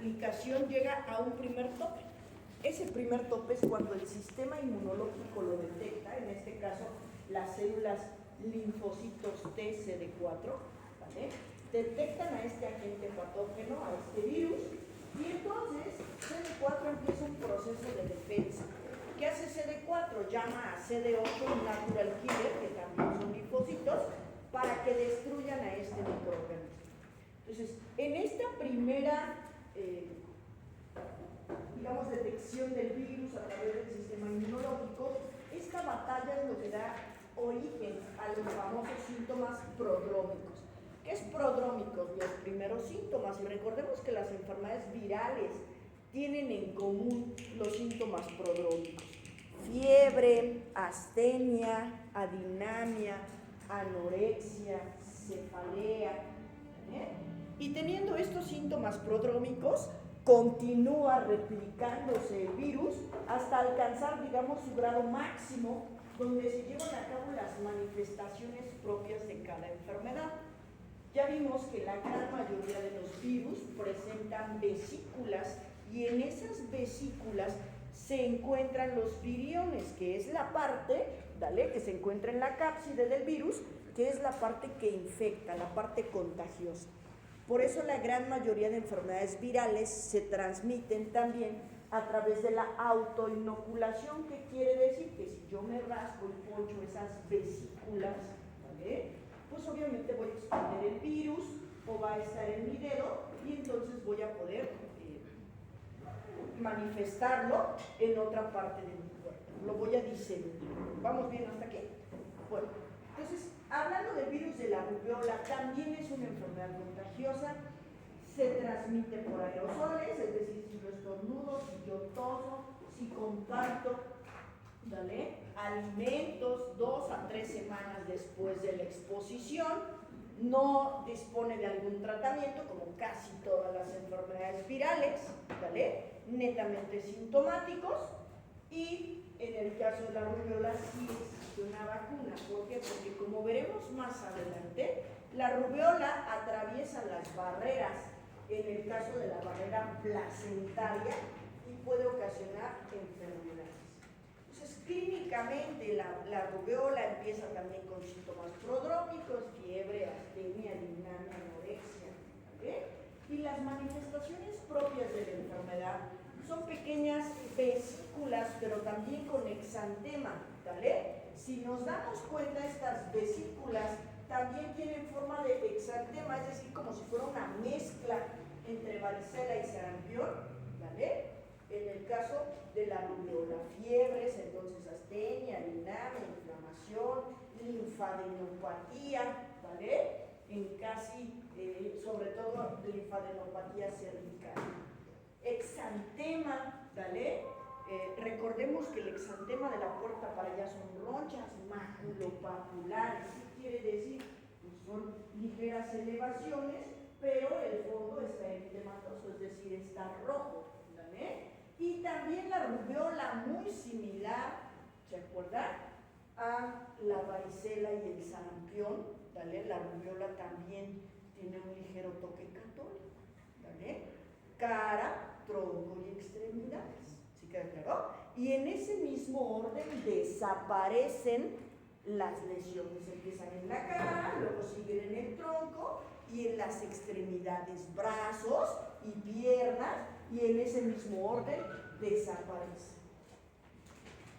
replicación llega a un primer tope. Ese primer tope es cuando el sistema inmunológico lo detecta, en este caso las células linfocitos T CD4, ¿vale? Detectan a este agente patógeno, a este virus, y entonces CD4 empieza un proceso de defensa. ¿Qué hace CD4? Llama a CD8, un natural killer, que también son linfocitos, para que destruyan a este microorganismo. Entonces, en esta primera, digamos, detección del virus a través del sistema inmunológico, esta batalla es lo que da origen a los famosos síntomas prodrómicos. ¿Qué es prodrómicos? Los primeros síntomas. Y recordemos que las enfermedades virales tienen en común los síntomas prodrómicos: fiebre, astenia, adinamia, anorexia, cefalea, y teniendo estos síntomas prodrómicos, continúa replicándose el virus hasta alcanzar, digamos, su grado máximo, donde se llevan a cabo las manifestaciones propias de cada enfermedad. Ya vimos que la gran mayoría de los virus presentan vesículas, y en esas vesículas se encuentran los viriones, que es la parte, ¿vale?, que se encuentra en la cápside del virus, que es la parte que infecta, la parte contagiosa. Por eso la gran mayoría de enfermedades virales se transmiten también a través de la autoinoculación, que quiere decir que si yo me rasco y poncho esas vesículas, ¿vale?, pues obviamente voy a expandir el virus, o va a estar en mi dedo, y entonces voy a poder manifestarlo en otra parte de mi cuerpo. Lo voy a diseminar. ¿Vamos bien hasta aquí? Bueno, entonces, hablando del virus de la rubiola, también es una enfermedad contagiosa. Se transmite por aerosoles, es decir, si yo estornudo, si yo toso, si comparto, ¿vale?, alimentos 2 a 3 semanas después de la exposición. No dispone de algún tratamiento, como casi todas las enfermedades virales, ¿vale?, netamente sintomáticos. Y en el caso de la rubiola sí existe una vacuna. ¿Por qué? Porque, como veremos más adelante, la rubiola atraviesa las barreras, en el caso de la barrera placentaria, y puede ocasionar enfermedades. Entonces, clínicamente la rubiola empieza también con síntomas prodrómicos: fiebre, astenia, adinamia, anorexia, ¿vale? Y las manifestaciones propias de la enfermedad son pequeñas vesículas, pero también con exantema, ¿vale? Si nos damos cuenta, estas vesículas también tienen forma de exantema, es decir, como si fuera una mezcla entre varicela y sarampión, ¿vale? En el caso de la rubiola, fiebres, entonces astenia, adinamia, inflamación, linfadenopatía, ¿vale?, en casi, sobre todo, linfadenopatía cervical. Exantema, ¿vale? Recordemos que el exantema de la puerta para allá son ronchas maculopapulares. ¿Qué quiere decir? Pues son ligeras elevaciones, pero el fondo está eritematoso, es decir, está rojo, ¿vale? Y también la rubiola, muy similar, ¿se acuerdan?, a la varicela y el sarampión, ¿vale? La rubiola también tiene un ligero toque católico, ¿vale? Cara, tronco y extremidades, ¿sí queda claro? Y en ese mismo orden desaparecen las lesiones. Empiezan en la cara, luego siguen en el tronco y en las extremidades, brazos y piernas, y en ese mismo orden desaparecen.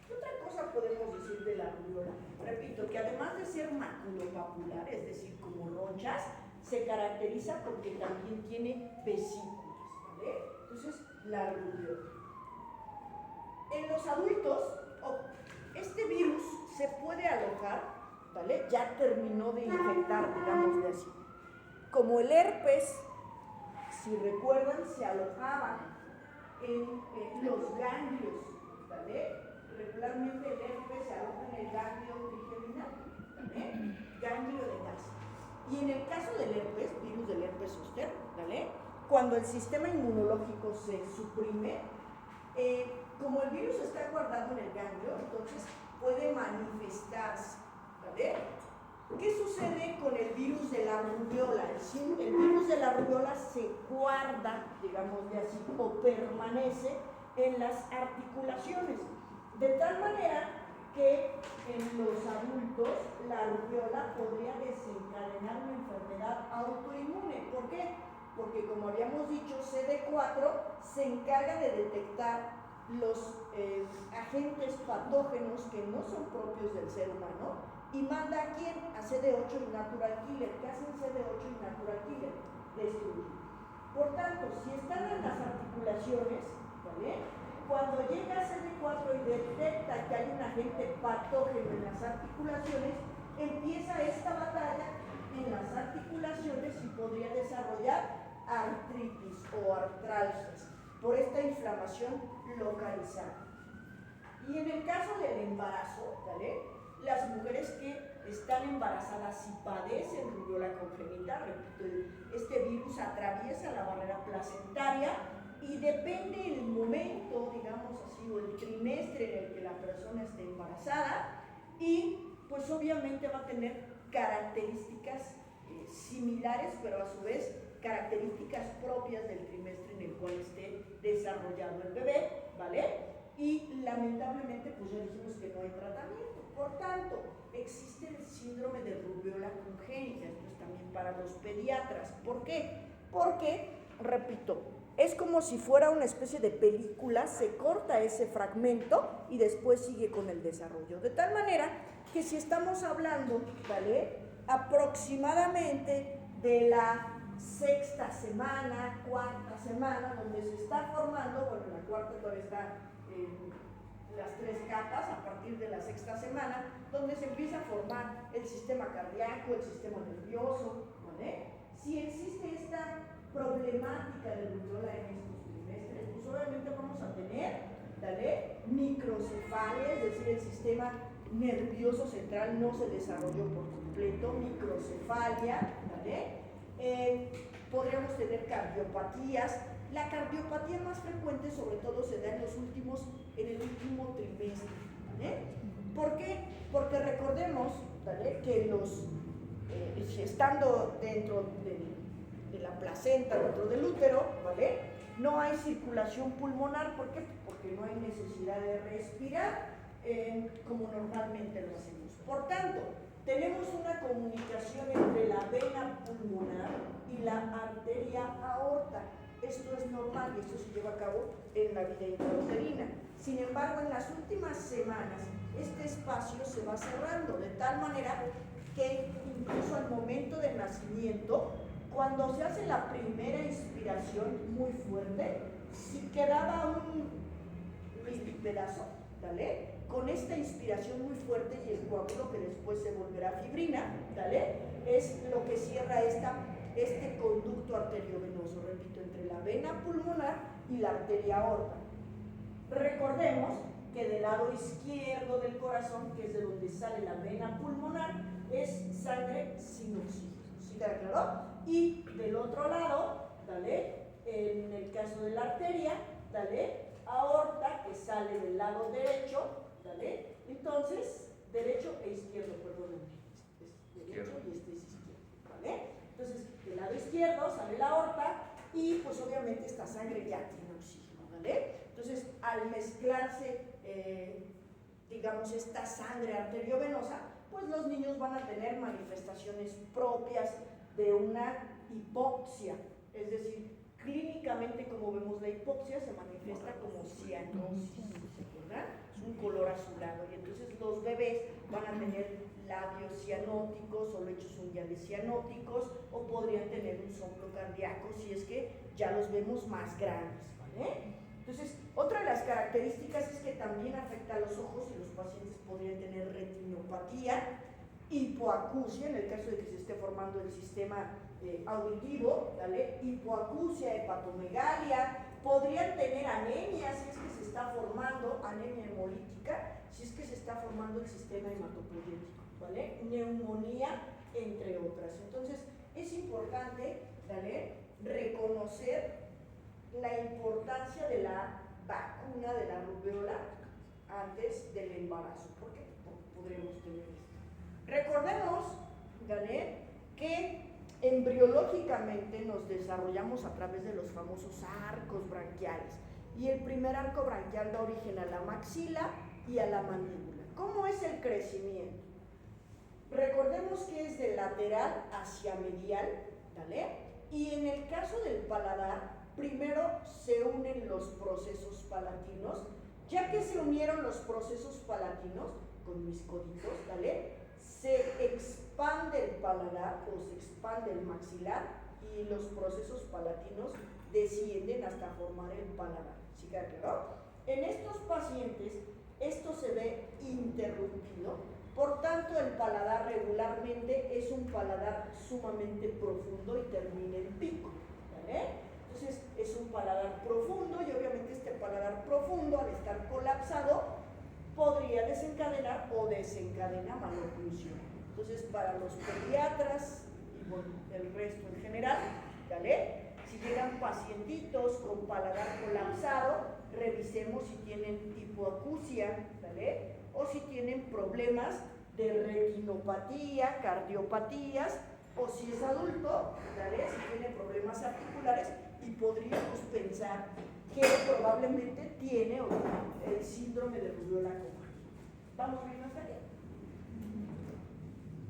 ¿Qué otra cosa podemos decir de la rubiola? Repito, que además de ser maculopapular, es decir, como ronchas, se caracteriza porque también tiene vesículas, ¿vale? Entonces, la rubiola. En los adultos, este virus se puede alojar, ¿vale? Ya terminó de infectar, digámosle así. Como el herpes, si recuerdan, se alojaba en los ganglios, ¿vale? Regularmente el herpes se aloja en el ganglio trigeminal, ¿vale?, ganglio de gas. Y en el caso del herpes, virus del herpes zóster, ¿vale?, cuando el sistema inmunológico se suprime, como el virus está guardado en el ganglio, entonces puede manifestarse, ¿vale? ¿Qué sucede con el virus de la rubiola? El virus de la rubiola se guarda manda, digámosle así, o permanece en las articulaciones, de tal manera que en los adultos la rubiola podría desencadenar una enfermedad autoinmune. ¿Por qué? Porque, como habíamos dicho, CD4 se encarga de detectar los agentes patógenos que no son propios del ser humano y manda a quién? A CD8 y Natural Killer. ¿Qué hacen CD8 y Natural Killer? Destruyen. Por tanto, si están en las articulaciones, ¿vale? Cuando llega a CD4 y detecta que hay un agente patógeno en las articulaciones, empieza esta batalla en las articulaciones y podría desarrollar artritis o artralgias por esta inflamación localizada. Y en el caso del embarazo, ¿vale? Las mujeres que están embarazadas y padecen rubiola congénita, repito, este virus atraviesa la barrera placentaria y depende el momento, digamos así, o el trimestre en el que la persona esté embarazada, y pues obviamente va a tener características similares, pero a su vez características propias del trimestre en el cual esté desarrollado el bebé, ¿vale? Y lamentablemente pues ya dijimos que no hay tratamiento. Por tanto, existe el síndrome de rubiola congénita, esto es también para los pediatras. ¿Por qué? Porque, repito, es como si fuera una especie de película, se corta ese fragmento y después sigue con el desarrollo. De tal manera que si estamos hablando, ¿vale? Aproximadamente de la sexta semana, cuarta semana, donde se está formando, bueno, la cuarta todavía está las 3 capas, a partir de la sexta semana, donde se empieza a formar el sistema cardíaco, el sistema nervioso, ¿vale? Si existe esta problemática de rubiola en estos trimestres, pues obviamente vamos a tener, ¿vale? Microcefalia, es decir, el sistema nervioso central no se desarrolló por completo, microcefalia, ¿vale? Podríamos tener cardiopatías. La cardiopatía más frecuente sobre todo se da en el último trimestre, ¿vale? ¿Por qué? Porque recordemos, ¿vale? Que estando dentro de la placenta, dentro del útero, ¿vale? No hay circulación pulmonar. ¿Por qué? Porque no hay necesidad de respirar como normalmente lo hacemos. Por tanto, tenemos una comunicación entre la vena pulmonar y la arteria aorta. Esto es normal y esto se lleva a cabo en la vida intrauterina. Sin embargo, en las últimas semanas, este espacio se va cerrando de tal manera que incluso al momento del nacimiento, cuando se hace la primera inspiración muy fuerte, si quedaba un pedazo, ¿vale? Con esta inspiración muy fuerte y el coágulo que después se volverá fibrina, ¿vale? Es lo que cierra este conducto arteriovenoso, repito, entre la vena pulmonar y la arteria aorta. Recordemos que del lado izquierdo del corazón, que es de donde sale la vena pulmonar, es sangre sin oxígeno, ¿sí queda claro? Y del otro lado, ¿vale? En el caso de la arteria, ¿vale? Aorta, que sale del lado derecho, ¿vale? Entonces, derecho e izquierdo, perdónenme, es derecho y este es izquierdo, ¿vale? Entonces, del lado izquierdo sale la aorta y pues obviamente esta sangre ya tiene oxígeno, ¿vale? Entonces, al mezclarse, digamos, esta sangre arteriovenosa, pues los niños van a tener manifestaciones propias de una hipoxia, es decir, clínicamente, como vemos, la hipoxia se manifiesta como cianosis, ¿verdad? Es un color azulado y entonces los bebés van a tener labios cianóticos o lechos unguiales cianóticos o podrían tener un soplo cardíaco si es que ya los vemos más grandes, ¿vale? Entonces, otra de las características es que también afecta a los ojos y los pacientes podrían tener retinopatía, hipoacusia, en el caso de que se esté formando el sistema auditivo, ¿vale? Hipoacusia, hepatomegalia, podrían tener anemia si es que se está formando, anemia hemolítica, si es que se está formando el sistema hematopoyético, ¿vale? Neumonía, entre otras. Entonces, es importante, ¿vale? Reconocer la importancia de la vacuna de la rubiola antes del embarazo. ¿Por qué? Porque podremos tener esto. Recordemos, ¿vale? Que Embriológicamente nos desarrollamos a través de los famosos arcos branquiales. Y el primer arco branquial da origen a la maxila y a la mandíbula. ¿Cómo es el crecimiento? Recordemos que es de lateral hacia medial, ¿vale? Y en el caso del paladar, primero se unen los procesos palatinos. Ya que se unieron los procesos palatinos, con mis coditos, ¿vale? Se expande el paladar o se expande el maxilar y los procesos palatinos descienden hasta formar el paladar. ¿Sí queda claro? En estos pacientes esto se ve interrumpido, por tanto el paladar regularmente es un paladar sumamente profundo y termina en pico, ¿vale? Entonces es un paladar profundo y obviamente este paladar profundo al estar colapsado podría desencadenar o desencadena maloclusión. Entonces para los pediatras y bueno, el resto en general, ¿vale? Si llegan pacientitos con paladar colapsado, revisemos si tienen hipoacusia, ¿vale? O si tienen problemas de retinopatía, cardiopatías, o si es adulto, ¿vale? Si tiene problemas articulares y podríamos pensar que probablemente tiene el síndrome de rubiola coma. ¿Vamos bien hasta aquí?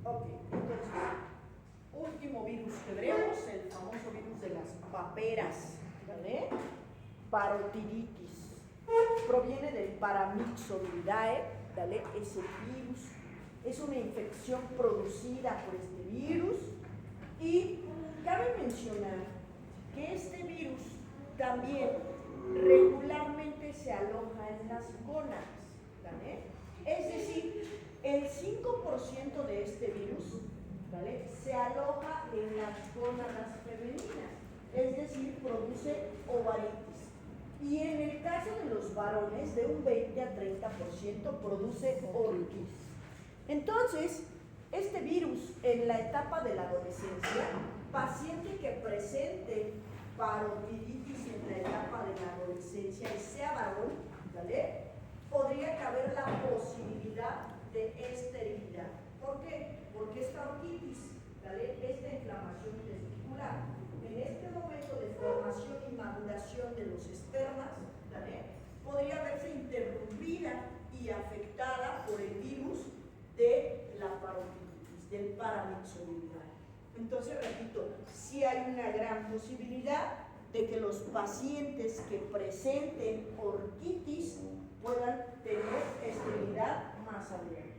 Ok, entonces, último virus que veremos, el famoso virus de las paperas, ¿vale? Parotiditis. Proviene del Paramyxoviridae, ¿vale? Ese virus es una infección producida por este virus y cabe mencionar que este virus también regularmente se aloja en las gónadas, ¿vale? Es decir, el 5% de este virus, ¿vale?, se aloja en las gónadas femeninas, es decir, produce ovaritis. Y en el caso de los varones, de un 20 a 30% produce orquis. Entonces, este virus en la etapa de la adolescencia, paciente que presente parotiditis en la etapa de la adolescencia y sea varón, ¿vale?, podría caber la posibilidad de esterilidad. ¿Por qué? Porque esta orquitis, ¿vale?, esta inflamación testicular, en este momento de formación y maduración de los espermas, ¿vale?, podría verse interrumpida y afectada por el virus de la parotiditis, del Paramyxoviridae. Entonces, repito, sí hay una gran posibilidad de que los pacientes que presenten orquitis puedan tener esterilidad más adelante.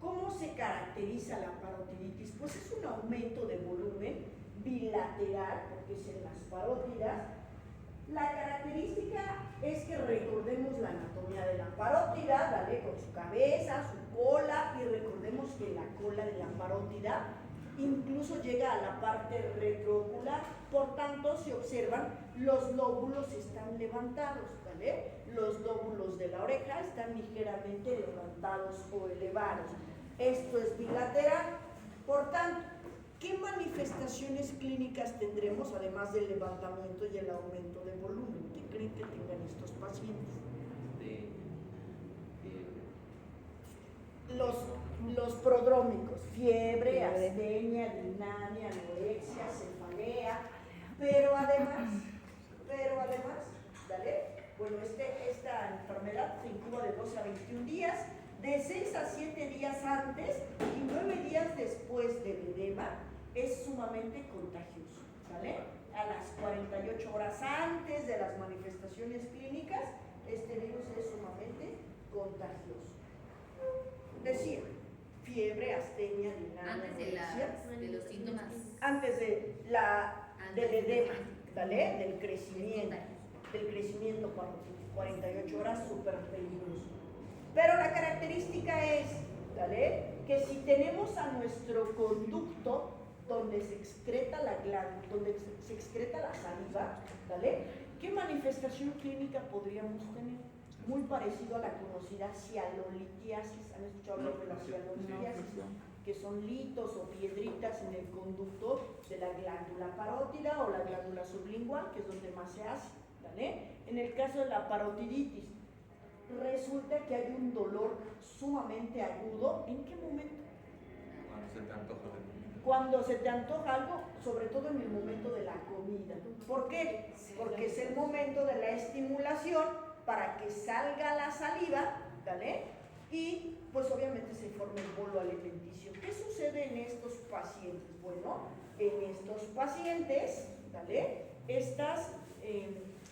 ¿Cómo se caracteriza la parotiditis? Pues es un aumento de volumen bilateral, porque es en las parótidas. La característica es que recordemos la anatomía de la parótida, ¿vale?, con su cabeza, su cola, y recordemos que la cola de la parótida incluso llega a la parte retroocular. Por tanto, si observan, los lóbulos están levantados, ¿vale? Los lóbulos de la oreja están ligeramente levantados o elevados. Esto es bilateral. Por tanto, ¿qué manifestaciones clínicas tendremos además del levantamiento y el aumento de volumen? ¿Qué creen que tengan estos pacientes? Los prodrómicos: fiebre, astenia, dinamia, anorexia, cefalea, pero además, ¿vale? Bueno, esta enfermedad se incuba de 12 a 21 días, de 6 a 7 días antes y 9 días después del edema. Es sumamente contagioso, ¿vale? A las 48 horas antes de las manifestaciones clínicas, este virus es sumamente contagioso. Decía, fiebre, astenia, dinamia, de los síntomas. Antes del edema, ¿vale?, del crecimiento 48 horas, súper peligroso. Pero la característica es, ¿vale?, que si tenemos a nuestro conducto donde se excreta la glándula, donde se excreta la saliva, ¿vale?, ¿qué manifestación clínica podríamos tener? Muy parecido a la conocida cianolitiasis. ¿Han escuchado hablar de la cianolitiasis? Que son litos o piedritas en el conducto de la glándula parótida o la glándula sublingual, que es donde más se hace, ¿vale? En el caso de la parotiditis, resulta que hay un dolor sumamente agudo. ¿En qué momento? Cuando se te antoja de comida. cuando se te antoja algo, sobre todo en el momento de la comida. ¿Por qué? Porque es el momento de la estimulación para que salga la saliva, ¿vale? Y pues obviamente se forma el bolo alimenticio. ¿Qué sucede en estos pacientes? Bueno, en estos pacientes, ¿vale?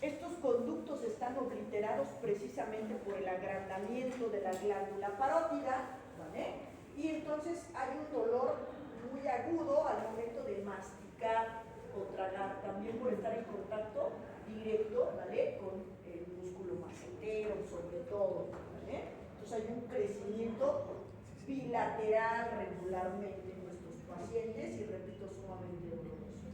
Estos conductos están obliterados precisamente por el agrandamiento de la glándula parótida, ¿vale? Y entonces hay un dolor muy agudo al momento de masticar o tragar, también por estar en contacto directo, ¿vale? Con el músculo macetero, sobre todo, ¿vale? Entonces hay un crecimiento bilateral regularmente en nuestros pacientes y repito, sumamente doloroso.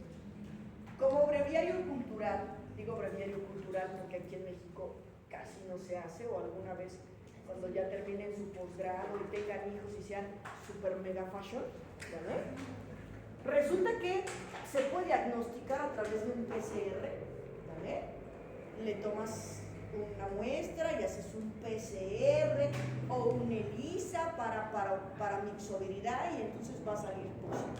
Como breviario cultural, digo breviario cultural porque aquí en México casi no se hace, o alguna vez cuando ya terminen su posgrado y tengan hijos y sean super mega fashion, ¿vale? Resulta que se puede diagnosticar a través de un PCR, ¿vale? Le tomas una muestra y haces un PCR o un ELISA para mixoviridad y entonces va a salir positivo.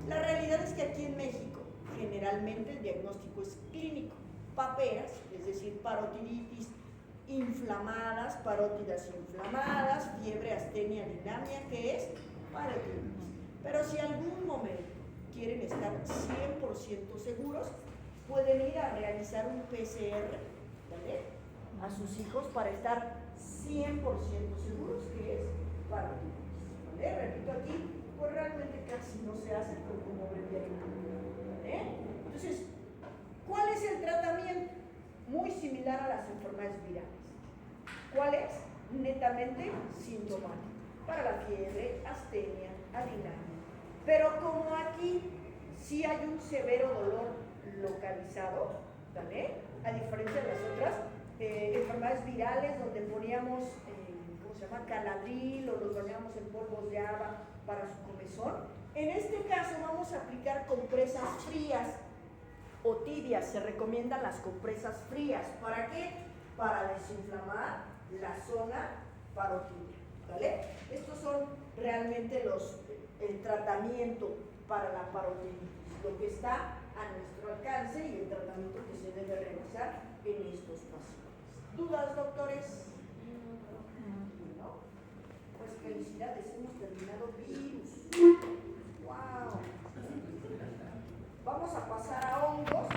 La realidad es que aquí en México generalmente el diagnóstico es clínico, paperas, es decir, parotiditis inflamadas, parótidas inflamadas, fiebre, astenia, dinamia, que es parotiditis. Pero si algún momento quieren estar 100% seguros, pueden ir a realizar un PCR, ¿vale? A sus hijos para estar 100% seguros que es parotiditis, ¿vale? Repito aquí, pues realmente casi no se hace, pero como breviario, ¿vale? Entonces, ¿cuál es el tratamiento? Muy similar a las enfermedades virales. ¿Cuál es? Netamente sintomático. Para la fiebre, astenia, adinamia. Pero como aquí sí hay un severo dolor localizado, ¿vale? A diferencia de las otras enfermedades virales donde poníamos, ¿cómo se llama? Caladril o los bañábamos en polvos de haba para su comezón. En este caso vamos a aplicar compresas frías o tibias. Se recomiendan las compresas frías. ¿Para qué? Para desinflamar la zona parotidia, ¿vale? Estos son realmente el tratamiento para la parotiditis, lo que está a nuestro alcance y el tratamiento que se debe realizar en estos pacientes. ¿Dudas, doctores? ¿No? Pues felicidades, hemos terminado virus. ¡Wow! Vamos a pasar a hongos.